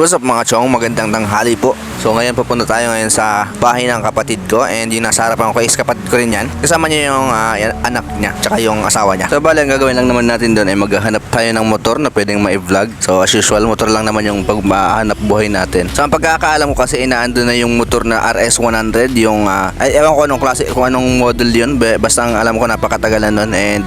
What's up mga chong, magandang tanghali po. So ngayon pupunta tayo ngayon sa bahay ng kapatid ko, and yung nasa harapan ko is kapatid ko rin yan. Kasama niya yung anak niya, tsaka yung asawa niya. So bali, ang gagawin lang naman natin doon ay maghahanap tayo ng motor na pwedeng ma-vlog. So as usual, motor lang naman yung pagmahanap buhay natin. So ang pagkakaalam ko kasi inaando na yung motor na RS100, yung ay ewan ko anong klase, kung anong model yun. Basta ang alam ko napakatagal na nun, and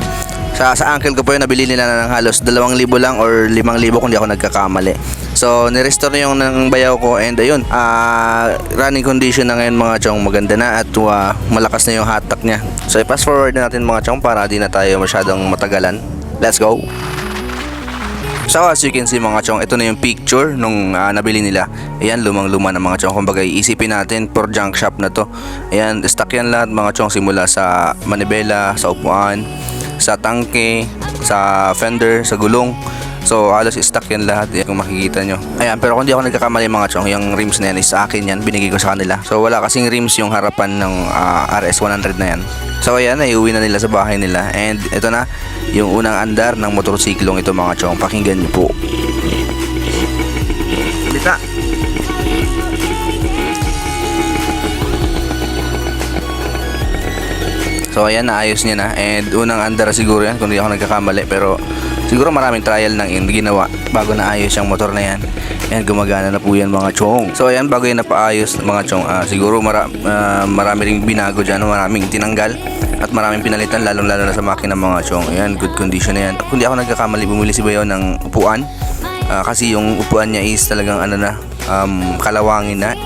sa uncle ko po yun, nabili nila na ng halos 2,000 lang or 5,000 kung di ako nagkakamali. So nirestore yung ng bayaw ko, and ayun, running condition na ngayon mga chong, maganda na at malakas na yung hatak niya. So i-fast forward na natin mga chong para di na tayo masyadong matagalan. Let's go! So as you can see mga chong, ito na yung picture nung nabili nila. Ayan, lumang-luma na mga chong. Kumbaga isipin natin, for junk shop na to. Ayan, stock yan lahat mga chong, simula sa manibela, sa upuan, sa tangke, sa fender, sa gulong. So halos stock yan lahat, yan, kung makikita nyo. Ayan, pero kung di ako nagkakamali mga chong, yung rims na yan is sa akin yan, binigay ko sa kanila. So wala kasing rims yung harapan ng RS100 na yan. So ayan, naiuwi na nila sa bahay nila, and ito na yung unang andar ng motorsiklong ito mga chong. Pakinggan nyo po. Lita! So ayan, naayos niya na, and unang andar siguro yan kung di ako nagkakamali, pero siguro maraming trial nang ginawa bago naayos yung motor na yan. Ayan, gumagana na po yan mga chong. So ayan, bago yan napaayos mga chong, siguro marami ring binago dyan, maraming tinanggal at maraming pinalitan, lalo na sa makina mga chong. Ayan, good condition na yan. Kung di ako nagkakamali, bumili si Bayaw ng upuan, kasi yung upuan niya is talagang kalawangin na.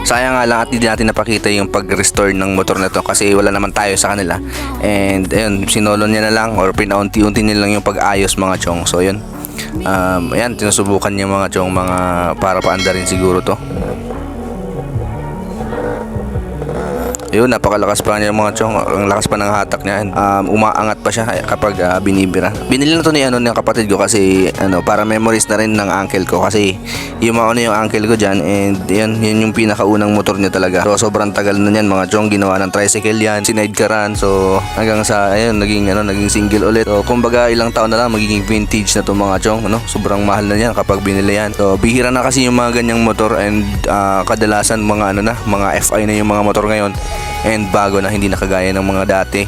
Sayang nga lang at hindi natin napakita yung pag-restore ng motor na to kasi wala naman tayo sa kanila. And ayun, sinolo niya na lang or pinaunti-unti nilang yung pag-ayos mga chong. So ayun, ayan, tinusubukan niya mga chong, mga para paanda rin siguro to. Ayun, napakalakas pa niya mga chong. Ang lakas pa ng hatak niya. Umaangat pa siya kapag binibira. Binili na to ni ng kapatid ko kasi para memories na rin ng uncle ko, kasi yung yung uncle ko dyan, and yun yung pinakaunang motor niya talaga. So sobrang tagal na yan mga chong. Ginawa ng tricycle yan, sidecaran. So hanggang sa ayun, naging single ulit. So kumbaga ilang taon na lang magiging vintage na to mga chong. Sobrang mahal na yan kapag binili yan. So bihira na kasi yung mga ganyang motor, and kadalasan mga mga FI na yung mga motor ngayon, and bago na, hindi nakagaya ng mga dati.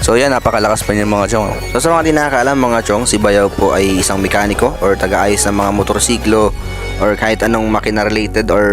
So yan, napakalakas pa niya mga chong. So sa mga di nakakaalam mga chong, si Bayaw po ay isang mekaniko or taga-ayos ng mga motorsiklo or kahit anong makina related or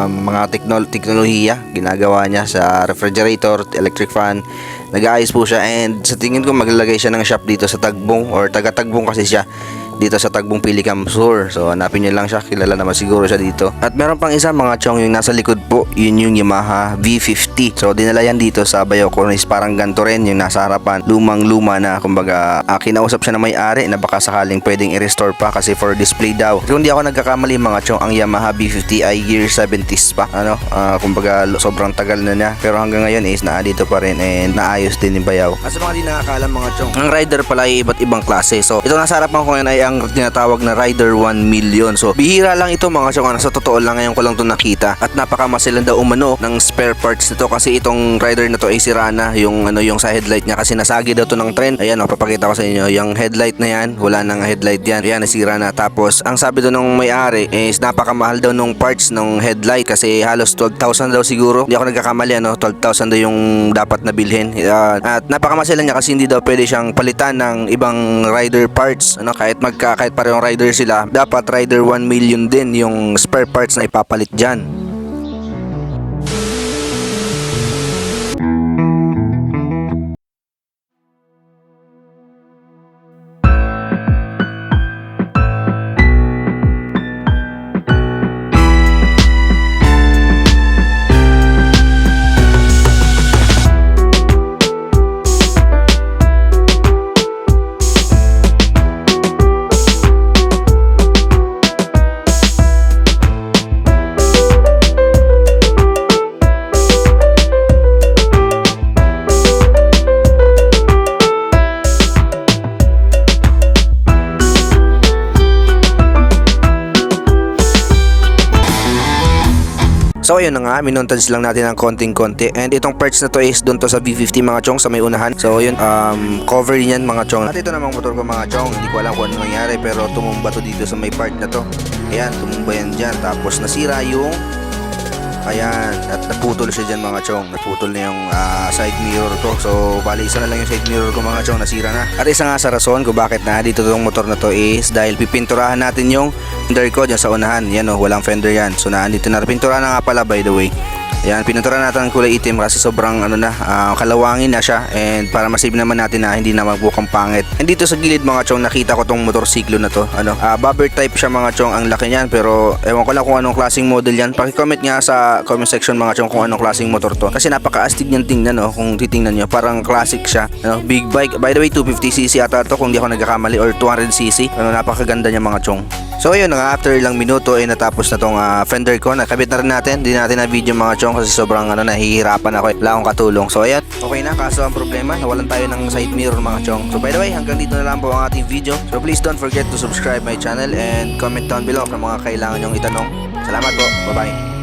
mga teknolohiya. Ginagawa niya sa refrigerator, electric fan, nag-aayos po siya. And sa tingin ko maglalagay siya ng shop dito sa Tagbong, or taga-Tagbong kasi siya, dito sa Tagbong Pilicam Sur. So hanapin niyo lang siya, kilala naman siguro siya dito. At meron pang isa mga chong, yung nasa likod po, yun yung Yamaha V50. So dinala yan dito sa Bayaw ko, is parang ganito rin yung nasa harapan, lumang luma na. Kumbaga kinausap siya na may-ari na baka sakaling pwedeng i-restore pa kasi for display daw. Kung di ako nagkakamali mga chong, ang Yamaha V50 ay year 70s pa. Kumbaga sobrang tagal na niya, pero hanggang ngayon is naadito pa rin, and naayos din ni Bayaw. At sa mga di nakakaalam mga chong, ang rider pala ay iba't ibang klase. So ito nasa harapan ko ngayon ay ang tinatawag na Rider 1 million. So bihira lang ito mga chong, sa totoo lang ngayon ko lang ito nakita, at napakamasilan daw umano ng spare parts nito kasi itong rider na to ay sira na yung sa headlight niya kasi nasagi daw to ng trend. Ayan, papakita ko sa inyo yung headlight na yan, wala nang headlight yan. Ayan, nasira na. Tapos ang sabi daw ng may-ari is napakamahal daw nung parts ng headlight kasi halos 12,000 daw siguro. Hindi ako nagkakamali, 12,000 daw yung dapat na bilhin. At napakamasilan niya kasi hindi daw pwede siyang palitan ng ibang rider parts, kahit parehong rider sila, dapat Rider 1 million din yung spare parts na ipapalit dyan. So ayun na nga, minontage lang natin ng konting-konti. And itong parts na to is doon to sa V50 mga chong, sa may unahan. So yun, cover niyan mga chong. At ito namang motor ko mga chong, hindi ko alam kung ano nangyari, pero tumumba to dito sa may part na to. Ayan, tumumba yan dyan. Tapos nasira yung ayan, at naputol siya dyan mga chong. Naputol na yung side mirror ko. So, bali isa na lang yung side mirror ko mga chong, nasira na. At isa nga sa rason kung bakit na dito tong motor na to is dahil pipinturahan natin yung fender ko dyan sa unahan. Yan o, walang fender yan. So, nandito na. Pinturahan na nga pala by the way. Ayan, pininturahan natin ang kulay itim kasi sobrang kalawangin na siya, and para masave naman natin na hindi na magbukang pangit. And dito sa gilid mga chong, nakita ko tong motorsiklo na to. Bobber type siya mga chong, ang laki niyan, pero ewan ko lang kung anong klaseng model yan. Paki-comment nga sa comment section mga chong kung anong klaseng motor to. Kasi napaka-astig niyang tingnan, no, kung titingnan niyo. Parang classic siya. Big bike. By the way, 250cc ata to kung di ako nagkakamali, or 200cc. Napakaganda niya mga chong. So ayun nga, after ilang minuto ay natapos na tong fender ko. Nakabit na rin natin. Hindi natin na video mga chong kasi sobrang nahihirapan ako. Wala akong katulong. So ayan, okay na. Kaso ang problema, nawalan tayo ng side mirror mga chong. So by the way, hanggang dito na lang po ang ating video. So please don't forget to subscribe my channel and comment down below kung mga kailangan nyong itanong. Salamat po. Bye bye.